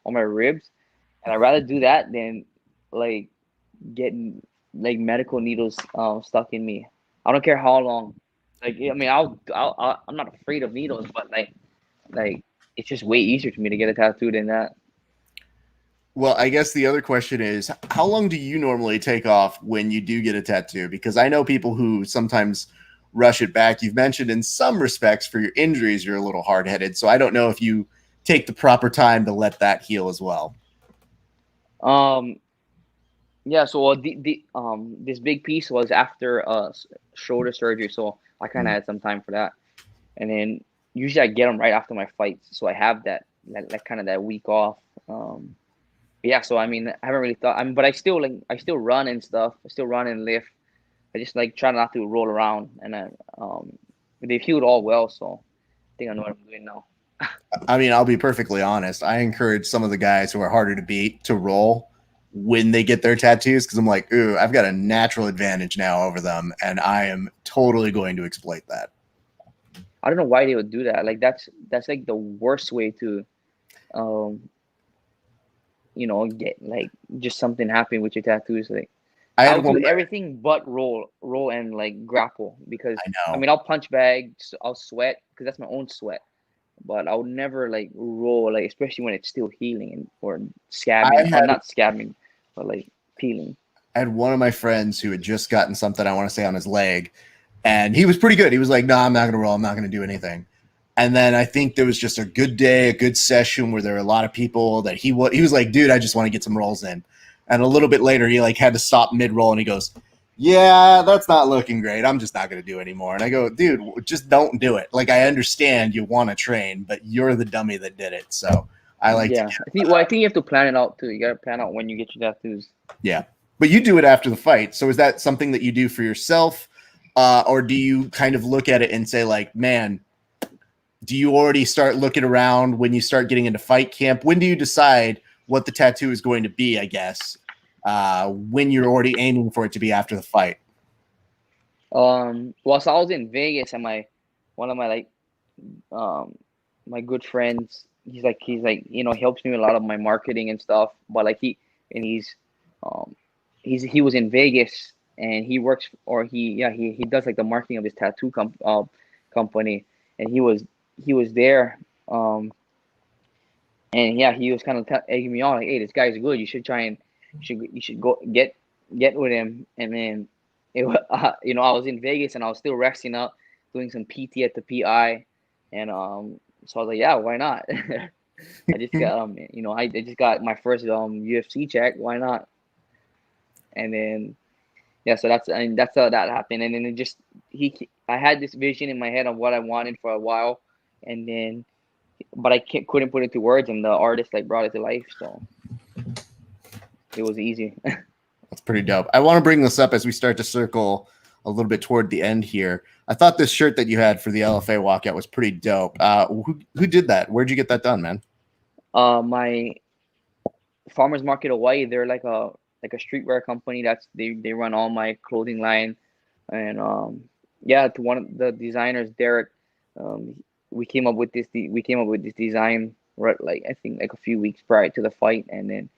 B: my ribs, and I rather do that than like getting like medical needles stuck in me. I don't care how long. Like I mean, I'm not afraid of needles, but like like it's just way easier for me to get a tattoo than that.
A: Well, I guess the other question is, how long do you normally take off when you do get a tattoo? Because I know people who sometimes rush it back. You've mentioned in some respects for your injuries, you're a little hard-headed. So I don't know if you take the proper time to let that heal as well.
B: Um, yeah. So this big piece was after shoulder surgery, so I kind of had some time for that. And then usually I get them right after my fights, so I have that kind of that week off. Yeah, so I mean, I haven't really thought. But I still run and stuff. I still run and lift. I just like try not to roll around, and they've healed all well, so I think I know what I'm doing now.
A: I mean, I'll be perfectly honest. I encourage some of the guys who are harder to beat to roll when they get their tattoos because I'm like, ooh, I've got a natural advantage now over them, and I am totally going to exploit that.
B: I don't know why they would do that. Like that's like the worst way to, um, get like just something happen with your tattoos. Like
A: I
B: I'll
A: had
B: do
A: one.
B: everything but roll and like grapple because
A: I
B: I
A: know.
B: mean I'll punch bag, I'll sweat because that's my own sweat, but I would never like roll like especially when it's still healing or
A: I
B: scabbing or
A: had
B: not scabbing, but like peeling.
A: I had one of my friends who had just gotten something I want to say on his leg, and he was pretty good. He was like, "No, I'm not going to roll. I'm not going to do anything." And then I think there was just a good day, a good session where there were a lot of people that he was like, "Dude, I just want to get some rolls in." And a little bit later, he like had to stop mid roll, and he goes, "Yeah, that's not looking great. I'm just not going to do anymore." And I go, "Dude, just don't do it. Like, I understand you want to train, but you're the dummy that did it." So I like to,
B: Yeah, I think you have to plan it out too. You gotta plan out when you get your tattoos.
A: yeah. But you do it after the fight. So is that something that you do for yourself? Or do you kind of look at it and say, like, man, do you already start looking around when you start getting into fight camp? When do you decide what the tattoo is going to be, I guess, when you're already aiming for it to be after the fight?
B: Well, so I was in Vegas and one of my like um my good friends, he's like helps me with a lot of my marketing and stuff. But like and um he was in Vegas and he works or he does like the marketing of his tattoo company, and he was there. And yeah, he was kind of egging me on like, hey, this guy's good, you should try and you should go get with him. And then I was in Vegas and I was still resting up, doing some PT at the PI, and so I was like, yeah, why not? I just got I just got my first UFC check, why not? And then yeah, so that's how that happened. And then I had this vision in my head of what I wanted for a while, and then but I couldn't put it to words, and the artist like brought it to life, so it was easy.
A: That's pretty dope. I want to bring this up as we start to circle a little bit toward the end here. I thought this shirt that you had for the LFA walkout was pretty dope. Who did that? Where'd you get that done, man?
B: My Farmers Market Hawaii, they're like a streetwear company they run all my clothing line. And yeah, to one of the designers, Derek, we came up with this design right, like I think like a few weeks prior to the fight, and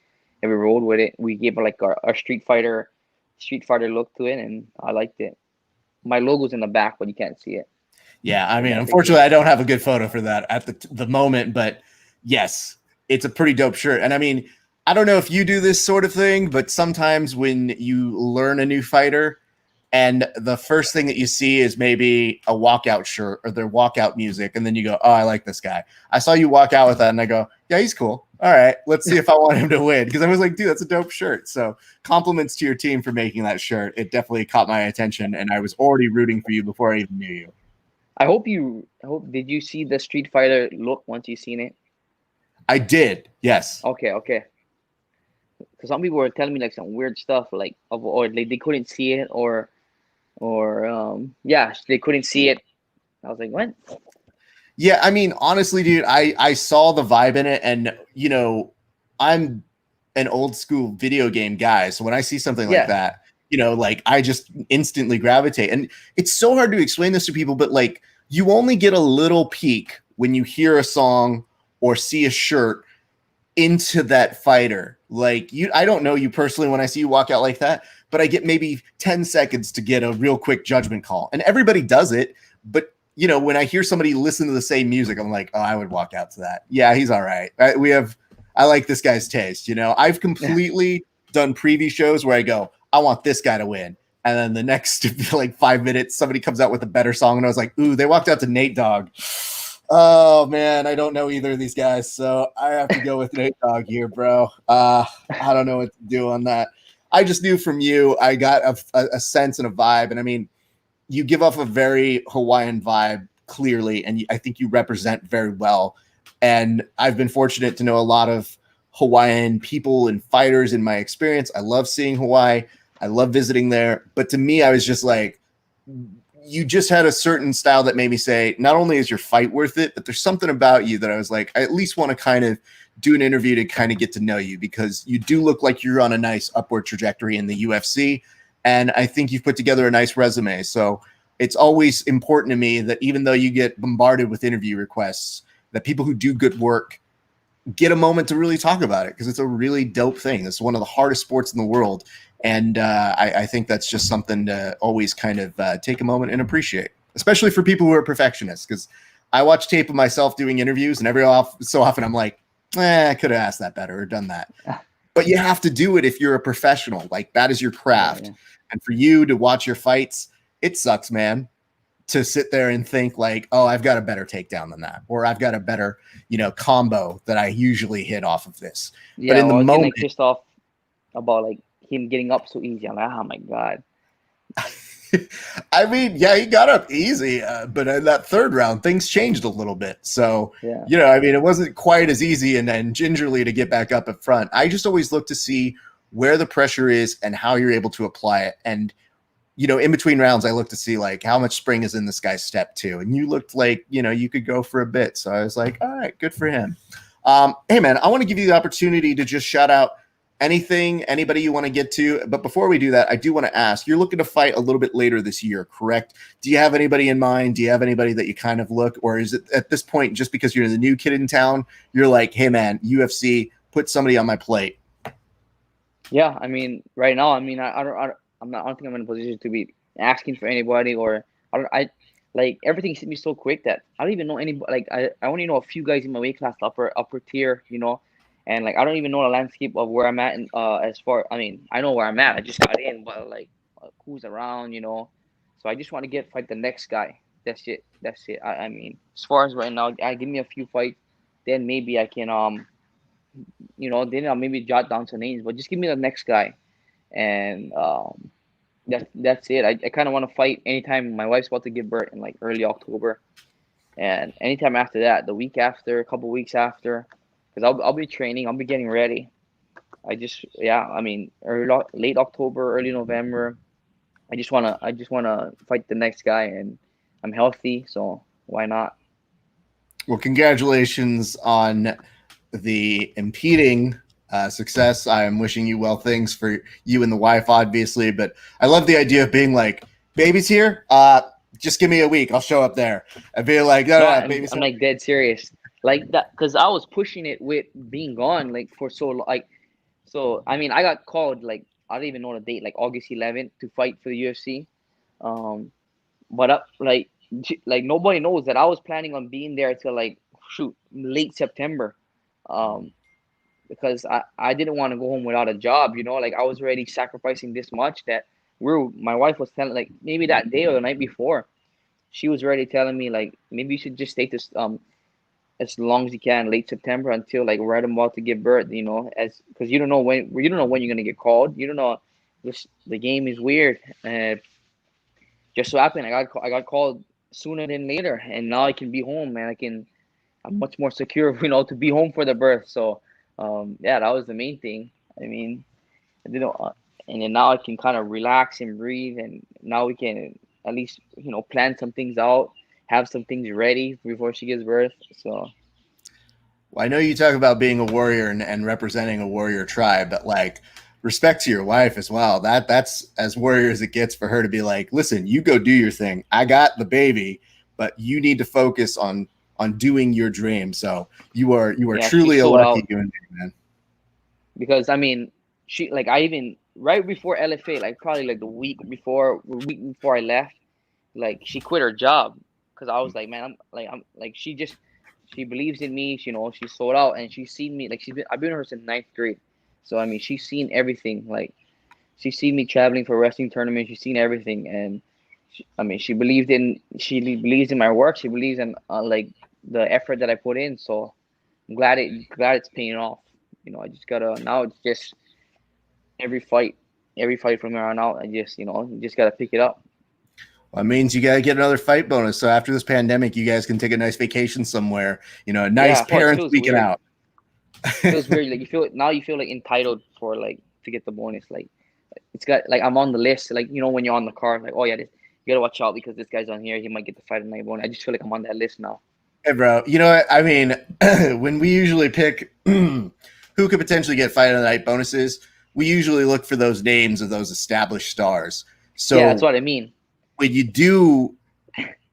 B: we rolled with it. We gave like our Street Fighter look to it, and I liked it. My logo's in the back, but you can't see it.
A: Yeah, I
B: But
A: mean,
B: that
A: unfortunately, I don't have a good photo for that at the moment, but yes, it's a pretty dope shirt. And I mean, I don't know if you do this sort of thing, but sometimes when you learn a new fighter and the first thing that you see is maybe a walkout shirt or their walkout music, and then you go, "Oh, I like this guy." I saw you walk out with that, and I go, "Yeah, he's cool. All right, let's see if I want him to win." Because I was like, "Dude, that's a dope shirt." So compliments to your team for making that shirt. It definitely caught my attention, and I was already rooting for you before I even knew you.
B: Did you see the Street Fighter look once you seen it?
A: I did, yes.
B: Okay. Because some people were telling me like some weird stuff, like or like they couldn't see it, or yeah, they couldn't see it. I was like, what?
A: Yeah, I mean, honestly, dude, I saw the vibe in it, and I'm an old school video game guy, so when I see something like
B: Yeah,
A: that, like I just instantly gravitate. And it's so hard to explain this to people, but like you only get a little peek when you hear a song or see a shirt into that fighter. Like I don't know you personally when I see you walk out like that, but I get maybe 10 seconds to get a real quick judgment call. And everybody does it, but when I hear somebody listen to the same music, I'm like, oh, I would walk out to that. Yeah, he's all right. I like this guy's taste. I've completely done preview shows where I go, I want this guy to win. And then the next like 5 minutes, somebody comes out with a better song. And I was like, ooh, they walked out to Nate Dogg. Oh man, I don't know either of these guys. So I have to go with Nate Dogg here, bro. I don't know what to do on that. I just knew from you, I got a sense and a vibe. And I mean, you give off a very Hawaiian vibe clearly. And I think you represent very well. And I've been fortunate to know a lot of Hawaiian people and fighters in my experience. I love seeing Hawaii. I love visiting there. But to me, I was just like, you just had a certain style that made me say, not only is your fight worth it, but there's something about you that I was like, I at least want to kind of do an interview to kind of get to know you, because you do look like you're on a nice upward trajectory in the UFC. And I think you've put together a nice resume. So it's always important to me that even though you get bombarded with interview requests, that people who do good work get a moment to really talk about it, because it's a really dope thing. It's one of the hardest sports in the world. And I think that's just something to always kind of take a moment and appreciate, especially for people who are perfectionists, because I watch tape of myself doing interviews, and so often I'm like, I could have asked that better or done that. But you have to do it if you're a professional. Like, that is your craft. Yeah. And for you to watch your fights, it sucks, man, to sit there and think like, oh, I've got a better takedown than that, or I've got a better, combo that I usually hit off of this.
B: Yeah,
A: but in the moment,
B: pissed off about like him getting up so easy. I'm like, oh my god.
A: I mean, yeah, he got up easy, but in that third round, things changed a little bit. So,
B: yeah.
A: I mean, it wasn't quite as easy and gingerly to get back up up front. I just always look to see where the pressure is and how you're able to apply it. And, in between rounds, I look to see like how much spring is in this guy's step too. And you looked like, you could go for a bit. So I was like, all right, good for him. Hey man, I want to give you the opportunity to just shout out anybody you want to get to. But before we do that, I do want to ask, you're looking to fight a little bit later this year, correct? Do you have anybody in mind? Do you have anybody that you kind of look, or is it at this point, just because you're the new kid in town, you're like, hey man, UFC, put somebody on my plate?
B: Yeah. I mean, right now, I mean, I don't think I'm in a position to be asking for anybody, or I like everything hit me so quick that I don't even know anybody. Like I only know a few guys in my weight class, upper tier, and like I don't even know the landscape of where I'm at. And I mean, I know where I'm at. I just got in, but like who's around, So I just want to fight the next guy. That's it. I mean, as far as right now, give me a few fights, then maybe I can then I'll maybe jot down some names. But just give me the next guy, and that's it. I kind of want to fight anytime my wife's about to give birth in like early October, and anytime after that, the week after, a couple weeks after, because I'll be training, I'll be getting ready. I mean, late October, early November. I just wanna fight the next guy, and I'm healthy, so why not?
A: Well, congratulations on the impeding success. I am wishing you well things for you and the wife, obviously, but I love the idea of being like, baby's here. Just give me a week. I'll show up there. I'd be like, no, baby's
B: I'm like dead serious. Like that, because I was pushing it with being gone like for so long. So I mean, I got called like I don't even know the date, like August 11th to fight for the UFC. But like nobody knows that I was planning on being there till like late September, because I didn't want to go home without a job. Like I was already sacrificing this much that my wife was telling, like maybe that day or the night before, she was already telling me like maybe you should just stay to as long as you can, late September until like right about to give birth, as because you don't know when you're gonna get called. You don't know. The game is weird. Just so happened I got called sooner than later, and now I can be home, and I'm much more secure, to be home for the birth. So, yeah, that was the main thing. I mean, and then now I can kind of relax and breathe, and now we can at least plan some things out, have some things ready before she gives birth. So,
A: well, I know you talk about being a warrior and representing a warrior tribe, but like respect to your wife as well. That's as warrior as it gets for her to be like, listen, you go do your thing. I got the baby, but you need to focus on doing your dream. So you are truly a lucky human being, man.
B: Because I mean, she like I even right before LFA, like probably like the week before I left, like she quit her job because I was like, man, I'm like she believes in me. You know, she's sold out, and she's seen me. Like I've been with her since ninth grade, so I mean, she's seen everything. Like she's seen me traveling for wrestling tournaments. She's seen everything, and I mean, she believes in my work. She believes in like the effort that I put in. So I'm glad it's paying off. You know, I just gotta now. It's just every fight, every fight from here on out. I just just gotta pick it up.
A: Well, it means you got to get another fight bonus. So after this pandemic, you guys can take a nice vacation somewhere. You know, a nice parents weekend out.
B: It feels weird. Like you feel like entitled for like to get the bonus. Like it's got like I'm on the list. Like when you're on the card, like, oh yeah, you gotta watch out because this guy's on here. He might get the fight night bonus. I just feel like I'm on that list now.
A: Hey, bro. You know what? I mean, when we usually pick who could potentially get fight of the night bonuses, we usually look for those names of those established stars. So
B: yeah, that's what I mean.
A: When you do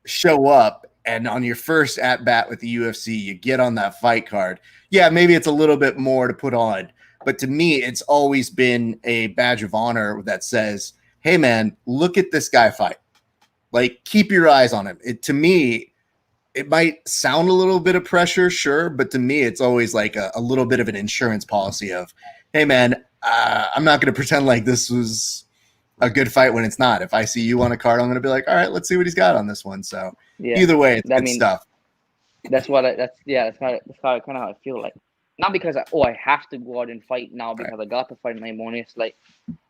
A: show up and on your first at bat with the UFC, you get on that fight card. Yeah, maybe it's a little bit more to put on, but to me, it's always been a badge of honor that says, "Hey, man, look at this guy fight. Like, keep your eyes on him." To me, it might sound a little bit of pressure, sure, but to me, it's always like a little bit of an insurance policy of, "Hey, man, I'm not going to pretend like this was a good fight when it's not. If I see you on a card, I'm going to be like, all right, let's see what he's got on this one." So either way, it's good stuff.
B: That's kind of how I feel. Like, not because I have to go out and fight now because I got the fight night bonus. Like,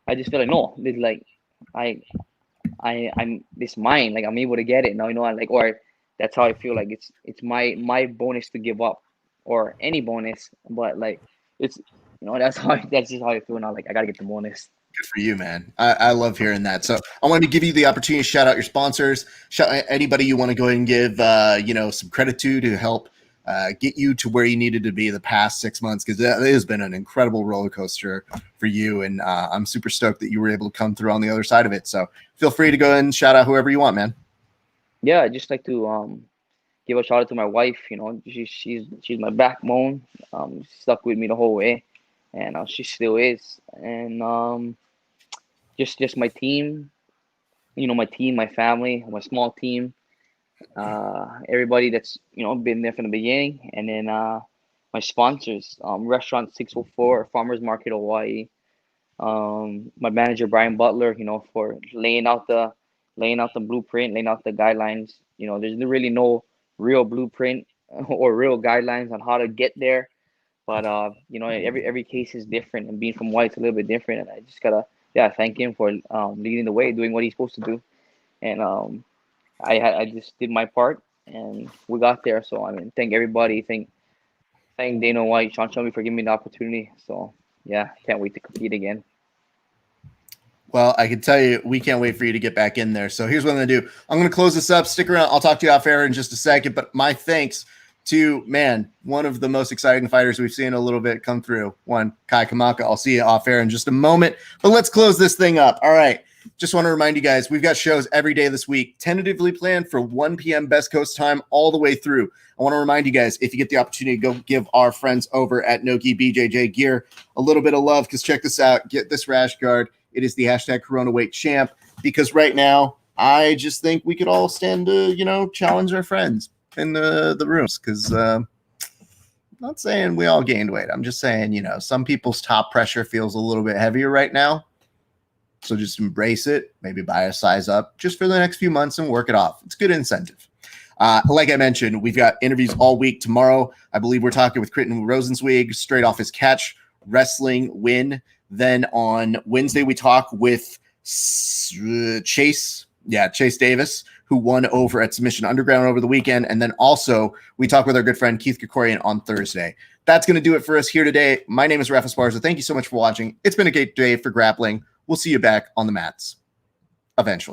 B: I just feel like, no, it's like I'm this mine. Like, I'm able to get it now. Or that's how I feel. Like it's my bonus to give up, or any bonus. But like it's that's just how I feel now. Like, I gotta get the bonus.
A: Good for you, man. I love hearing that. So I wanted to give you the opportunity to shout out your sponsors. Shout out anybody you want to go ahead and give some credit to help get you to where you needed to be the past 6 months, because it has been an incredible roller coaster for you, and I'm super stoked that you were able to come through on the other side of it. So feel free to go ahead and shout out whoever you want, man.
B: Yeah, I just like to give a shout out to my wife. She's my backbone. She stuck with me the whole way, and she still is. And just my team, my team, my family, my small team, everybody that's been there from the beginning, and then my sponsors, Restaurant 604, Farmers Market Hawaii, my manager Brian Butler, for laying out the blueprint, laying out the guidelines. There's really no real blueprint or real guidelines on how to get there, but every case is different, and being from White's a little bit different, and I just gotta thank him for leading the way, doing what he's supposed to do, and I just did my part, and we got there. So I mean, thank everybody, thank Dana White, Sean Shelby for giving me the opportunity. So yeah, can't wait to compete again.
A: Well, I can tell you, we can't wait for you to get back in there. So here's what I'm going to do. I'm going to close this up. Stick around. I'll talk to you off air in just a second. But my thanks to, one of the most exciting fighters we've seen a little bit come through. Kai Kamaka. I'll see you off air in just a moment. But let's close this thing up. All right. Just want to remind you guys, we've got shows every day this week, tentatively planned for 1 p.m. Best Coast time all the way through. I want to remind you guys, if you get the opportunity, go give our friends over at Noki BJJ Gear a little bit of love, because check this out. Get this rash guard. It is the hashtag Corona Weight Champ, because right now I just think we could all stand to, challenge our friends in the rooms, because I'm not saying we all gained weight. I'm just saying, some people's top pressure feels a little bit heavier right now. So just embrace it, maybe buy a size up just for the next few months and work it off. It's good incentive. Like I mentioned, we've got interviews all week. Tomorrow, I believe we're talking with Critton Rosenzweig straight off his catch wrestling win. Then on Wednesday, we talk with Chase Davis, who won over at Submission Underground over the weekend. And then also we talk with our good friend Keith Krikorian on Thursday. That's going to do it for us here today. My name is Rafa Esparza. Thank you so much for watching. It's been a great day for grappling. We'll see you back on the mats eventually.